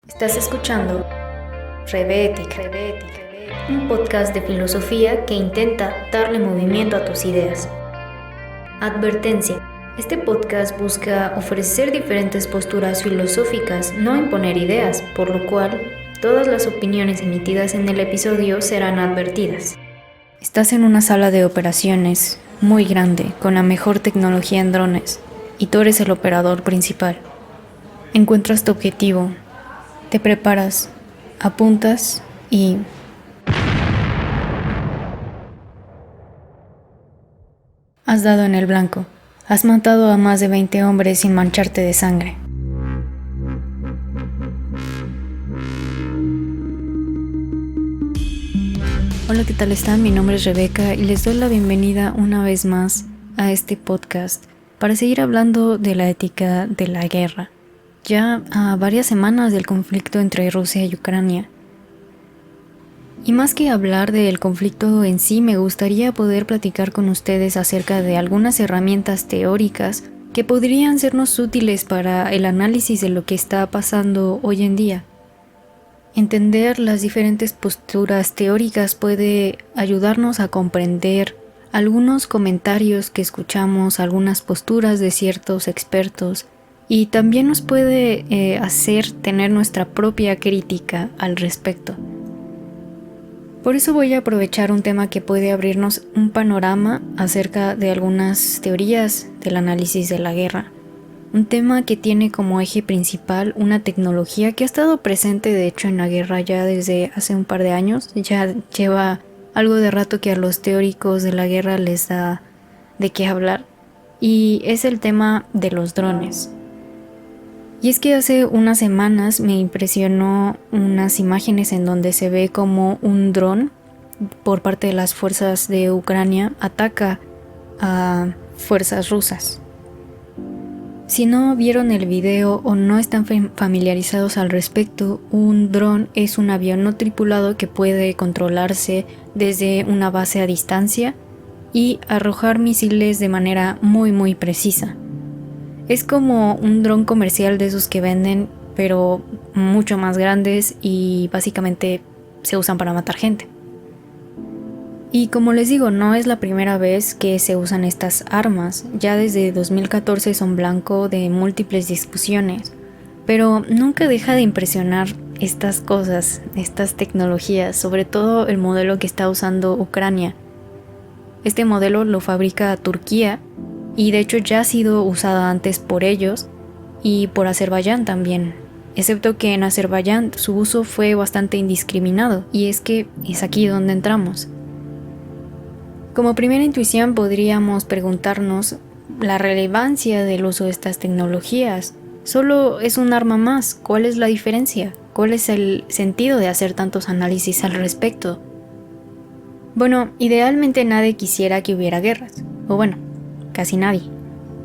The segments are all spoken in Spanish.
Estás escuchando Rebeética, un podcast de filosofía que intenta darle movimiento a tus ideas. Advertencia: este podcast busca ofrecer diferentes posturas filosóficas, no imponer ideas, por lo cual todas las opiniones emitidas en el episodio serán advertidas. Estás en una sala de operaciones muy grande, con la mejor tecnología en drones, y tú eres el operador principal. Encuentras tu objetivo, te preparas, apuntas y... has dado en el blanco. Has matado a más de 20 hombres sin mancharte de sangre. Hola, ¿qué tal están? Mi nombre es Rebeca y les doy la bienvenida una vez más a este podcast para seguir hablando de la ética de la guerra. Ya a varias semanas del conflicto entre Rusia y Ucrania. Y más que hablar del conflicto en sí, me gustaría poder platicar con ustedes acerca de algunas herramientas teóricas que podrían sernos útiles para el análisis de lo que está pasando hoy en día. Entender las diferentes posturas teóricas puede ayudarnos a comprender algunos comentarios que escuchamos, algunas posturas de ciertos expertos, y también nos puede hacer tener nuestra propia crítica al respecto. Por eso voy a aprovechar un tema que puede abrirnos un panorama acerca de algunas teorías del análisis de la guerra. Un tema que tiene como eje principal una tecnología que ha estado presente de hecho en la guerra ya desde hace un par de años. Ya lleva algo de rato que a los teóricos de la guerra les da de qué hablar. Y es el tema de los drones. Y es que hace unas semanas me impresionó unas imágenes en donde se ve como un dron por parte de las fuerzas de Ucrania ataca a fuerzas rusas. Si no vieron el video o no están familiarizados al respecto, un dron es un avión no tripulado que puede controlarse desde una base a distancia y arrojar misiles de manera muy precisa. Es como un dron comercial de esos que venden, pero mucho más grandes y básicamente se usan para matar gente. Y como les digo, no es la primera vez que se usan estas armas. Ya desde 2014 son blanco de múltiples discusiones, pero nunca deja de impresionar estas cosas, estas tecnologías, sobre todo el modelo que está usando Ucrania. Este modelo lo fabrica Turquía, y de hecho ya ha sido usada antes por ellos y por Azerbaiyán también, excepto que en Azerbaiyán su uso fue bastante indiscriminado, y es que es aquí donde entramos. Como primera intuición podríamos preguntarnos la relevancia del uso de estas tecnologías. Solo es un arma más, ¿cuál es la diferencia? ¿Cuál es el sentido de hacer tantos análisis al respecto? Bueno, idealmente nadie quisiera que hubiera guerras, o bueno, casi nadie.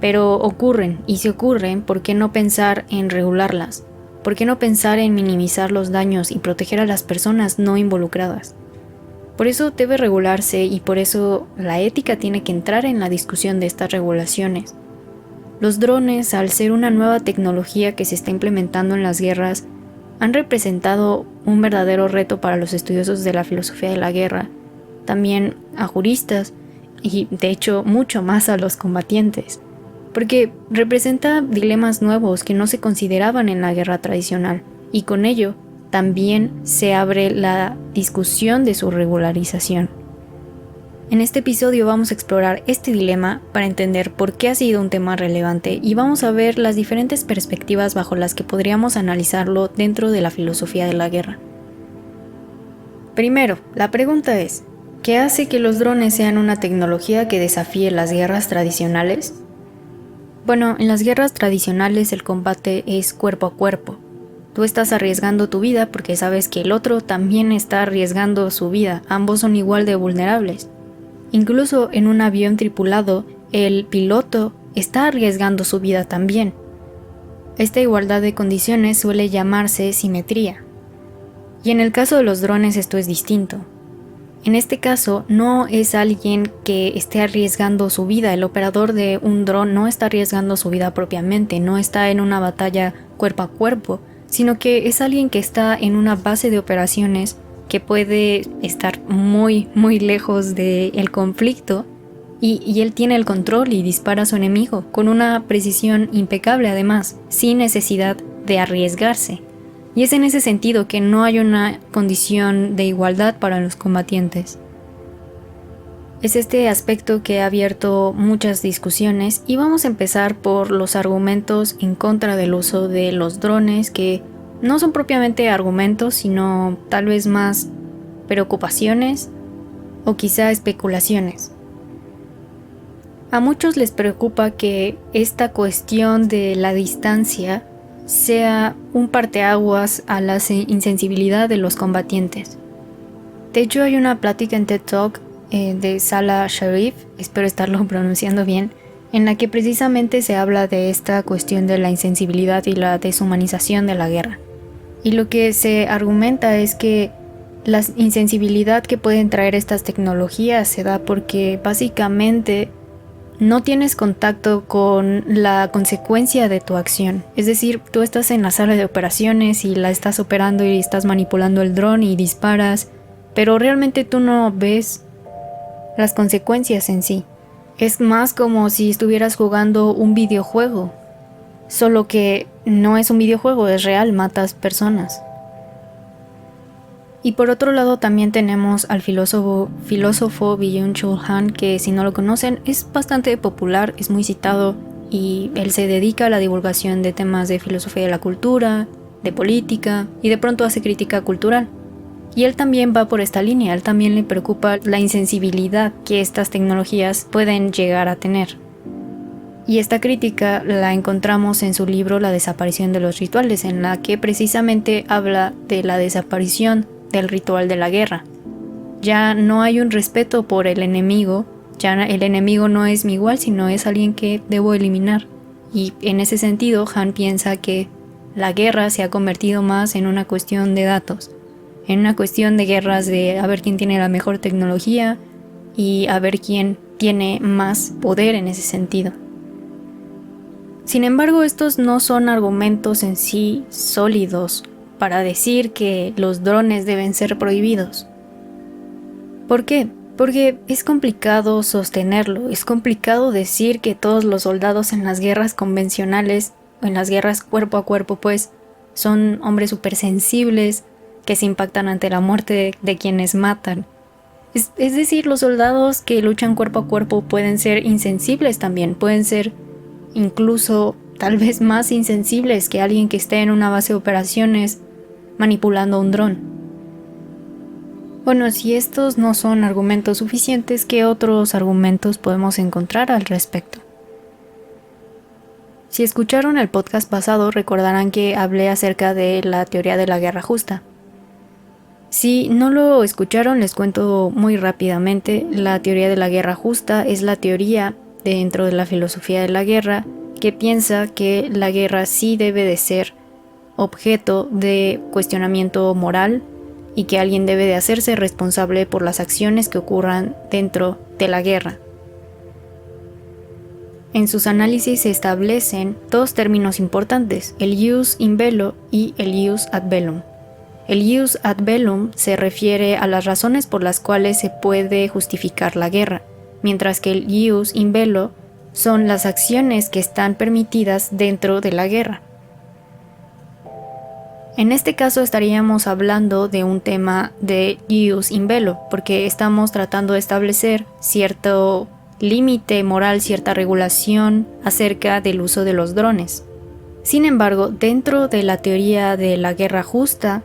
Pero ocurren, y si ocurren, ¿por qué no pensar en regularlas? ¿Por qué no pensar en minimizar los daños y proteger a las personas no involucradas? Por eso debe regularse, y por eso la ética tiene que entrar en la discusión de estas regulaciones. Los drones, al ser una nueva tecnología que se está implementando en las guerras, han representado un verdadero reto para los estudiosos de la filosofía de la guerra, también a juristas, y de hecho mucho más a los combatientes, porque representa dilemas nuevos que no se consideraban en la guerra tradicional, y con ello también se abre la discusión de su regularización. En este episodio vamos a explorar este dilema para entender por qué ha sido un tema relevante, y vamos a ver las diferentes perspectivas bajo las que podríamos analizarlo dentro de la filosofía de la guerra. Primero, la pregunta es: ¿qué hace que los drones sean una tecnología que desafíe las guerras tradicionales? Bueno, en las guerras tradicionales el combate es cuerpo a cuerpo. Tú estás arriesgando tu vida porque sabes que el otro también está arriesgando su vida. Ambos son igual de vulnerables. Incluso en un avión tripulado, el piloto está arriesgando su vida también. Esta igualdad de condiciones suele llamarse simetría. Y en el caso de los drones esto es distinto. En este caso, no es alguien que esté arriesgando su vida. El operador de un dron no está arriesgando su vida propiamente, no está en una batalla cuerpo a cuerpo, sino que es alguien que está en una base de operaciones que puede estar muy, muy lejos del conflicto y él tiene el control y dispara a su enemigo con una precisión impecable además, sin necesidad de arriesgarse. Y es en ese sentido que no hay una condición de igualdad para los combatientes. Es este aspecto que ha abierto muchas discusiones y vamos a empezar por los argumentos en contra del uso de los drones, que no son propiamente argumentos, sino tal vez más preocupaciones o quizá especulaciones. A muchos les preocupa que esta cuestión de la distancia sea un parteaguas a la insensibilidad de los combatientes. De hecho, hay una plática en TED Talk de Salah Sharif, espero estarlo pronunciando bien, en la que precisamente se habla de esta cuestión de la insensibilidad y la deshumanización de la guerra. Y lo que se argumenta es que la insensibilidad que pueden traer estas tecnologías se da porque básicamente no tienes contacto con la consecuencia de tu acción. Es decir, tú estás en la sala de operaciones y la estás operando y estás manipulando el dron y disparas, pero realmente tú no ves las consecuencias en sí. Es más como si estuvieras jugando un videojuego, solo que no es un videojuego, es real, matas personas. Y por otro lado también tenemos al filósofo Byung-Chul Han, que si no lo conocen es bastante popular, es muy citado y él se dedica a la divulgación de temas de filosofía de la cultura, de política y de pronto hace crítica cultural. Y él también va por esta línea, a él también le preocupa la insensibilidad que estas tecnologías pueden llegar a tener. Y esta crítica la encontramos en su libro La desaparición de los rituales, en la que precisamente habla de la desaparición del ritual de la guerra. Ya no hay un respeto por el enemigo, ya el enemigo no es mi igual, sino es alguien que debo eliminar. Y en ese sentido, Han piensa que la guerra se ha convertido más en una cuestión de datos, en una cuestión de guerras de a ver quién tiene la mejor tecnología y a ver quién tiene más poder en ese sentido. Sin embargo, estos no son argumentos en sí sólidos para decir que los drones deben ser prohibidos. ¿Por qué? Porque es complicado sostenerlo, es complicado decir que todos los soldados en las guerras convencionales, o en las guerras cuerpo a cuerpo pues, son hombres supersensibles que se impactan ante la muerte de quienes matan. Es decir, los soldados que luchan cuerpo a cuerpo pueden ser insensibles también, pueden ser incluso tal vez más insensibles que alguien que esté en una base de operaciones manipulando un dron. Bueno, si estos no son argumentos suficientes, ¿qué otros argumentos podemos encontrar al respecto? Si escucharon el podcast pasado, recordarán que hablé acerca de la teoría de la guerra justa. Si no lo escucharon, les cuento muy rápidamente. La teoría de la guerra justa es la teoría dentro de la filosofía de la guerra que piensa que la guerra sí debe de ser objeto de cuestionamiento moral y que alguien debe de hacerse responsable por las acciones que ocurran dentro de la guerra. En sus análisis se establecen dos términos importantes, el ius in bello y el ius ad bellum. El ius ad bellum se refiere a las razones por las cuales se puede justificar la guerra, mientras que el ius in bello son las acciones que están permitidas dentro de la guerra. En este caso estaríamos hablando de un tema de ius in bello, porque estamos tratando de establecer cierto límite moral, cierta regulación acerca del uso de los drones. Sin embargo, dentro de la teoría de la guerra justa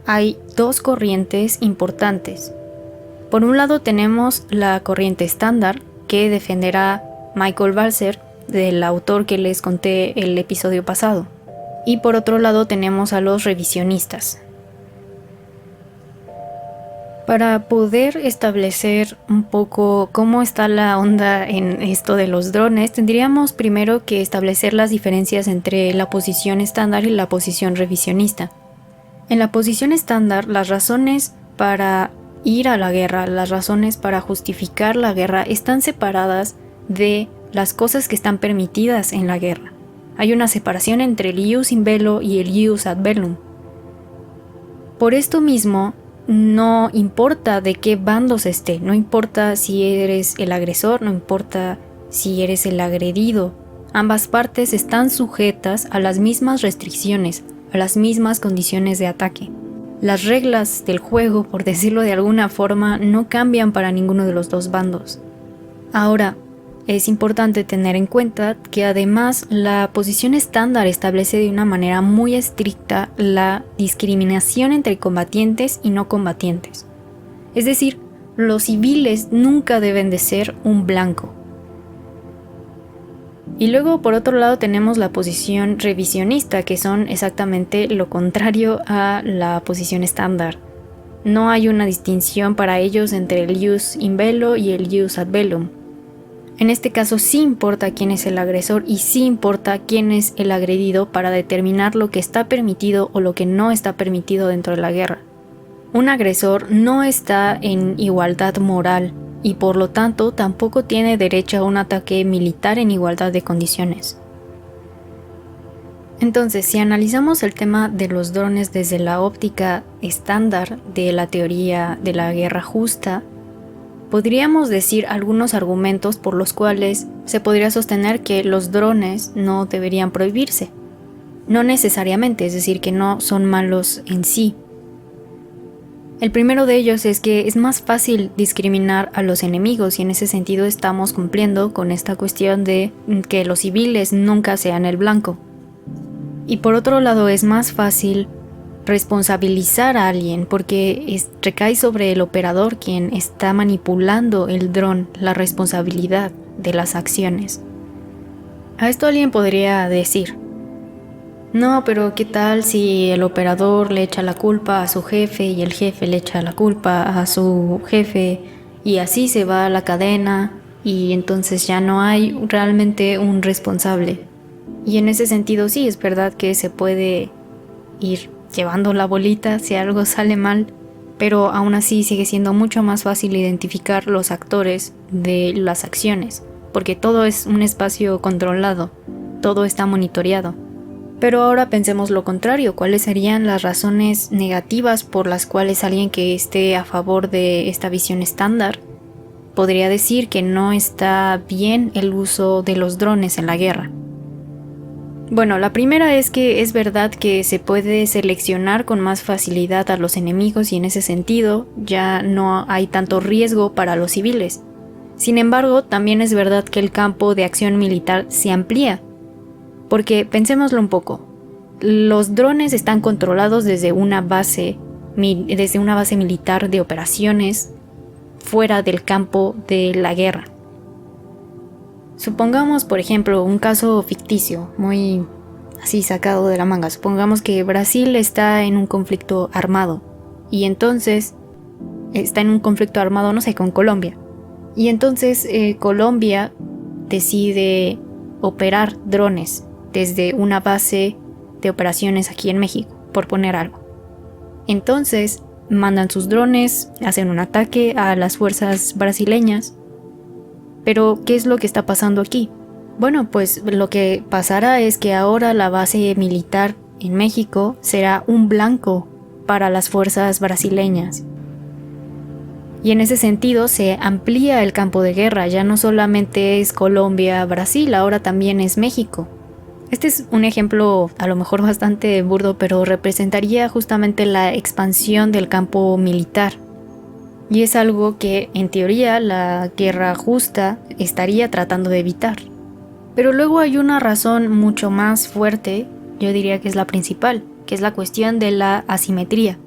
hay dos corrientes importantes. Por un lado tenemos la corriente estándar que defenderá Michael Balzer, del autor que les conté el episodio pasado. Y por otro lado tenemos a los revisionistas. Para poder establecer un poco cómo está la onda en esto de los drones, tendríamos primero que establecer las diferencias entre la posición estándar y la posición revisionista. En la posición estándar, las razones para ir a la guerra, las razones para justificar la guerra están separadas de las cosas que están permitidas en la guerra. Hay una separación entre el ius in bello y el ius ad bellum. Por esto mismo, no importa de qué bando se esté, no importa si eres el agresor, no importa si eres el agredido. Ambas partes están sujetas a las mismas restricciones, a las mismas condiciones de ataque. Las reglas del juego, por decirlo de alguna forma, no cambian para ninguno de los dos bandos. Ahora, es importante tener en cuenta que además la posición estándar establece de una manera muy estricta la discriminación entre combatientes y no combatientes. Es decir, los civiles nunca deben de ser un blanco. Y luego, por otro lado, tenemos la posición revisionista, que son exactamente lo contrario a la posición estándar. No hay una distinción para ellos entre el ius in bello y el ius ad bellum. En este caso sí importa quién es el agresor y sí importa quién es el agredido para determinar lo que está permitido o lo que no está permitido dentro de la guerra. Un agresor no está en igualdad moral y por lo tanto tampoco tiene derecho a un ataque militar en igualdad de condiciones. Entonces, si analizamos el tema de los drones desde la óptica estándar de la teoría de la guerra justa, podríamos decir algunos argumentos por los cuales se podría sostener que los drones no deberían prohibirse. No necesariamente, es decir, que no son malos en sí. El primero de ellos es que es más fácil discriminar a los enemigos y en ese sentido estamos cumpliendo con esta cuestión de que los civiles nunca sean el blanco. Y por otro lado es más fácil responsabilizar a alguien porque recae sobre el operador quien está manipulando el dron la responsabilidad de las acciones. A esto alguien podría decir: no, pero ¿qué tal si el operador le echa la culpa a su jefe y el jefe le echa la culpa a su jefe y así se va la cadena y entonces ya no hay realmente un responsable? Y en ese sentido sí, es verdad que se puede ir llevando la bolita si algo sale mal, pero aún así sigue siendo mucho más fácil identificar los actores de las acciones, porque todo es un espacio controlado, todo está monitoreado. Pero ahora pensemos lo contrario, ¿cuáles serían las razones negativas por las cuales alguien que esté a favor de esta visión estándar podría decir que no está bien el uso de los drones en la guerra? Bueno, la primera es que es verdad que se puede seleccionar con más facilidad a los enemigos y en ese sentido ya no hay tanto riesgo para los civiles. Sin embargo, también es verdad que el campo de acción militar se amplía. Porque pensémoslo un poco, los drones están controlados desde una base militar de operaciones fuera del campo de la guerra. Supongamos, por ejemplo, un caso ficticio, muy así sacado de la manga. Supongamos que Brasil está en un conflicto armado y entonces está en un conflicto armado, no sé, con Colombia. Y entonces Colombia decide operar drones desde una base de operaciones aquí en México, por poner algo. Entonces mandan sus drones, hacen un ataque a las fuerzas brasileñas. Pero, ¿qué es lo que está pasando aquí? Bueno, pues lo que pasará es que ahora la base militar en México será un blanco para las fuerzas brasileñas. Y en ese sentido se amplía el campo de guerra, ya no solamente es Colombia, Brasil, ahora también es México. Este es un ejemplo a lo mejor bastante burdo, pero representaría justamente la expansión del campo militar. Y es algo que, en teoría, la guerra justa estaría tratando de evitar. Pero luego hay una razón mucho más fuerte, yo diría que es la principal, que es la cuestión de la asimetría.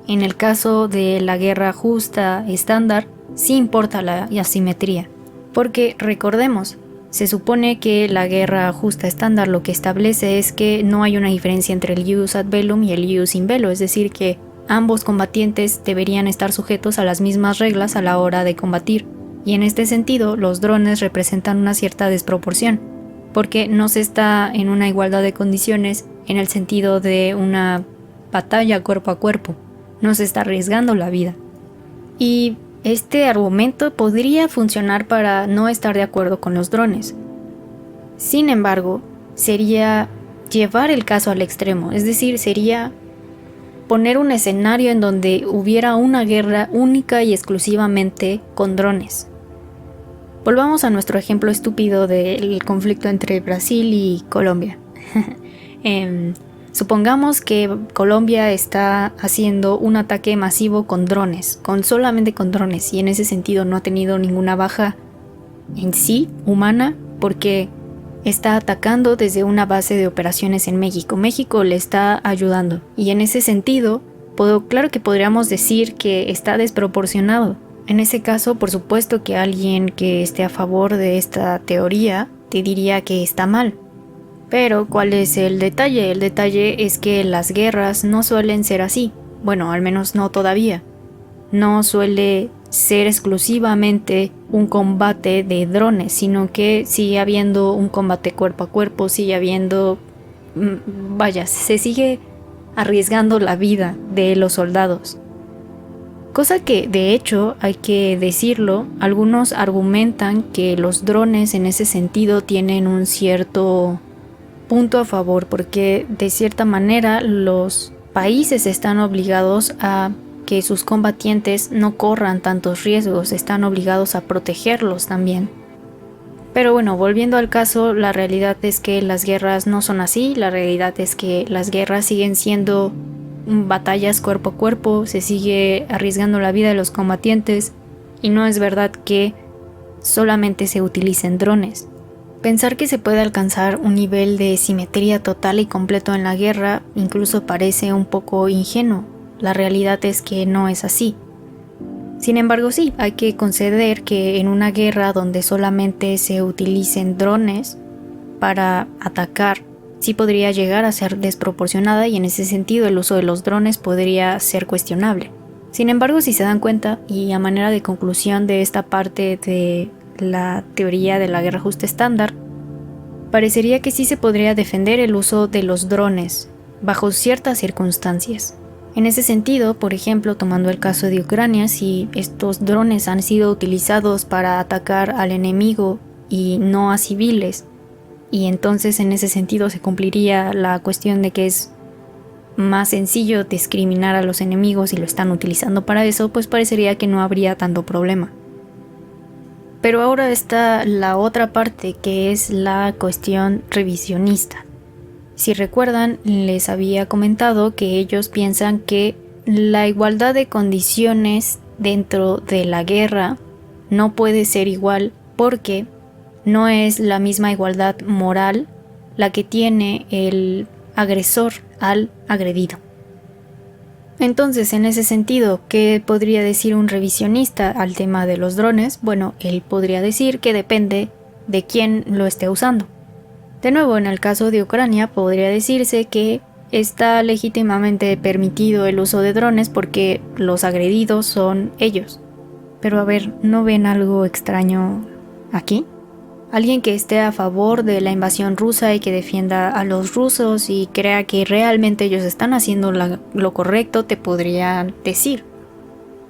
En el caso de la guerra justa estándar, sí importa la asimetría. Porque, recordemos, se supone que la guerra justa estándar lo que establece es que no hay una diferencia entre el ius ad bellum y el ius in bello, es decir que ambos combatientes deberían estar sujetos a las mismas reglas a la hora de combatir, y en este sentido los drones representan una cierta desproporción, porque no se está en una igualdad de condiciones en el sentido de una batalla cuerpo a cuerpo, no se está arriesgando la vida. Y este argumento podría funcionar para no estar de acuerdo con los drones. Sin embargo, sería llevar el caso al extremo, es decir, sería poner un escenario en donde hubiera una guerra única y exclusivamente con drones. Volvamos a nuestro ejemplo estúpido del conflicto entre Brasil y Colombia. Supongamos que Colombia está haciendo un ataque masivo con drones, solamente con drones, y en ese sentido no ha tenido ninguna baja en sí humana porque está atacando desde una base de operaciones en México. México le está ayudando y en ese sentido, claro que podríamos decir que está desproporcionado. En ese caso, por supuesto que alguien que esté a favor de esta teoría te diría que está mal. Pero, ¿cuál es el detalle? El detalle es que las guerras no suelen ser así. Bueno, al menos no todavía. No suele ser exclusivamente un combate de drones, sino que sigue habiendo un combate cuerpo a cuerpo, sigue habiendo... se sigue arriesgando la vida de los soldados. Cosa que, de hecho, hay que decirlo, algunos argumentan que los drones en ese sentido tienen un cierto punto a favor, porque de cierta manera los países están obligados a que sus combatientes no corran tantos riesgos, están obligados a protegerlos también. Pero bueno, volviendo al caso, la realidad es que las guerras no son así, la realidad es que las guerras siguen siendo batallas cuerpo a cuerpo, se sigue arriesgando la vida de los combatientes y no es verdad que solamente se utilicen drones. Pensar que se puede alcanzar un nivel de simetría total y completo en la guerra incluso parece un poco ingenuo. La realidad es que no es así. Sin embargo, sí, hay que conceder que en una guerra donde solamente se utilicen drones para atacar, sí podría llegar a ser desproporcionada y en ese sentido el uso de los drones podría ser cuestionable. Sin embargo, si se dan cuenta, y a manera de conclusión de esta parte de la teoría de la guerra justa estándar, parecería que sí se podría defender el uso de los drones bajo ciertas circunstancias. En ese sentido, por ejemplo, tomando el caso de Ucrania, si estos drones han sido utilizados para atacar al enemigo y no a civiles, y entonces en ese sentido se cumpliría la cuestión de que es más sencillo discriminar a los enemigos y lo están utilizando para eso, pues parecería que no habría tanto problema. Pero ahora está la otra parte, que es la cuestión revisionista. Si recuerdan, les había comentado que ellos piensan que la igualdad de condiciones dentro de la guerra no puede ser igual porque no es la misma igualdad moral la que tiene el agresor al agredido. Entonces, en ese sentido, ¿qué podría decir un revisionista al tema de los drones? Bueno, él podría decir que depende de quién lo esté usando. De nuevo, en el caso de Ucrania, podría decirse que está legítimamente permitido el uso de drones porque los agredidos son ellos. Pero a ver, ¿no ven algo extraño aquí? Alguien que esté a favor de la invasión rusa y que defienda a los rusos y crea que realmente ellos están haciendo lo correcto, te podría decir: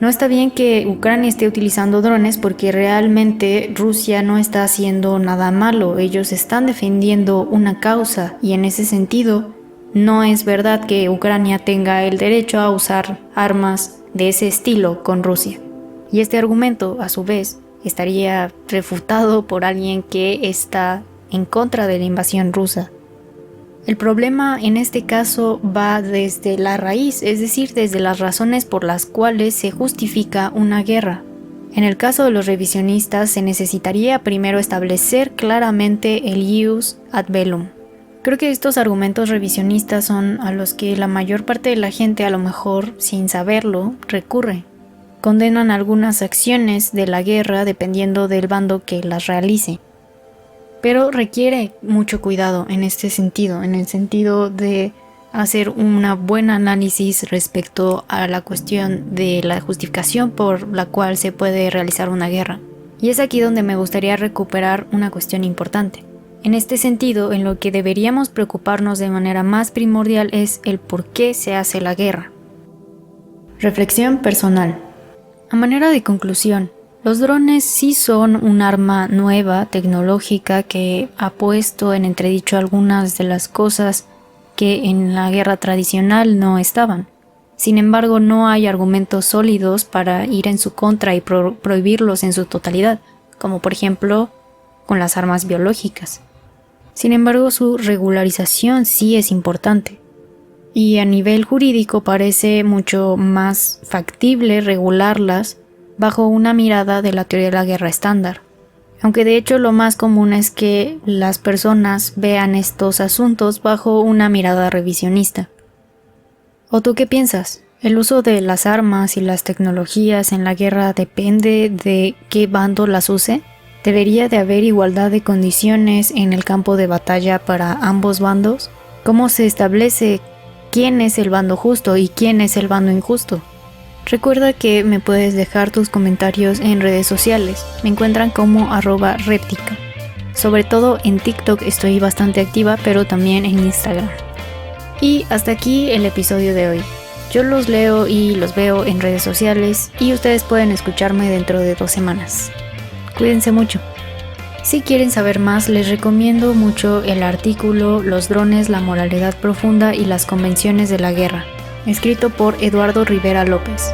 no está bien que Ucrania esté utilizando drones porque realmente Rusia no está haciendo nada malo, ellos están defendiendo una causa y en ese sentido no es verdad que Ucrania tenga el derecho a usar armas de ese estilo con Rusia. Y este argumento, a su vez, estaría refutado por alguien que está en contra de la invasión rusa. El problema en este caso va desde la raíz, es decir, desde las razones por las cuales se justifica una guerra. En el caso de los revisionistas se necesitaría primero establecer claramente el ius ad bellum. Creo que estos argumentos revisionistas son a los que la mayor parte de la gente, a lo mejor sin saberlo, recurre. Condenan algunas acciones de la guerra dependiendo del bando que las realice. Pero requiere mucho cuidado en este sentido, en el sentido de hacer un buen análisis respecto a la cuestión de la justificación por la cual se puede realizar una guerra. Y es aquí donde me gustaría recuperar una cuestión importante. En este sentido, en lo que deberíamos preocuparnos de manera más primordial es el por qué se hace la guerra. Reflexión personal. A manera de conclusión, Los drones sí son un arma nueva, tecnológica, que ha puesto en entredicho algunas de las cosas que en la guerra tradicional no estaban. Sin embargo, no hay argumentos sólidos para ir en su contra y prohibirlos en su totalidad, como por ejemplo con las armas biológicas. Sin embargo, su regularización sí es importante. Y a nivel jurídico parece mucho más factible regularlas bajo una mirada de la teoría de la guerra estándar. Aunque de hecho lo más común es que las personas vean estos asuntos bajo una mirada revisionista. ¿O tú qué piensas? ¿El uso de las armas y las tecnologías en la guerra depende de qué bando las use? ¿Debería de haber igualdad de condiciones en el campo de batalla para ambos bandos? ¿Cómo se establece quién es el bando justo y quién es el bando injusto? Recuerda que me puedes dejar tus comentarios en redes sociales. Me encuentran como @reptica. Sobre todo en TikTok estoy bastante activa, pero también en Instagram. Y hasta aquí el episodio de hoy. Yo los leo y los veo en redes sociales y ustedes pueden escucharme dentro de 2 semanas. Cuídense mucho. Si quieren saber más, les recomiendo mucho el artículo Los drones, la moralidad profunda y las convenciones de la guerra, escrito por Eduardo Rivera López.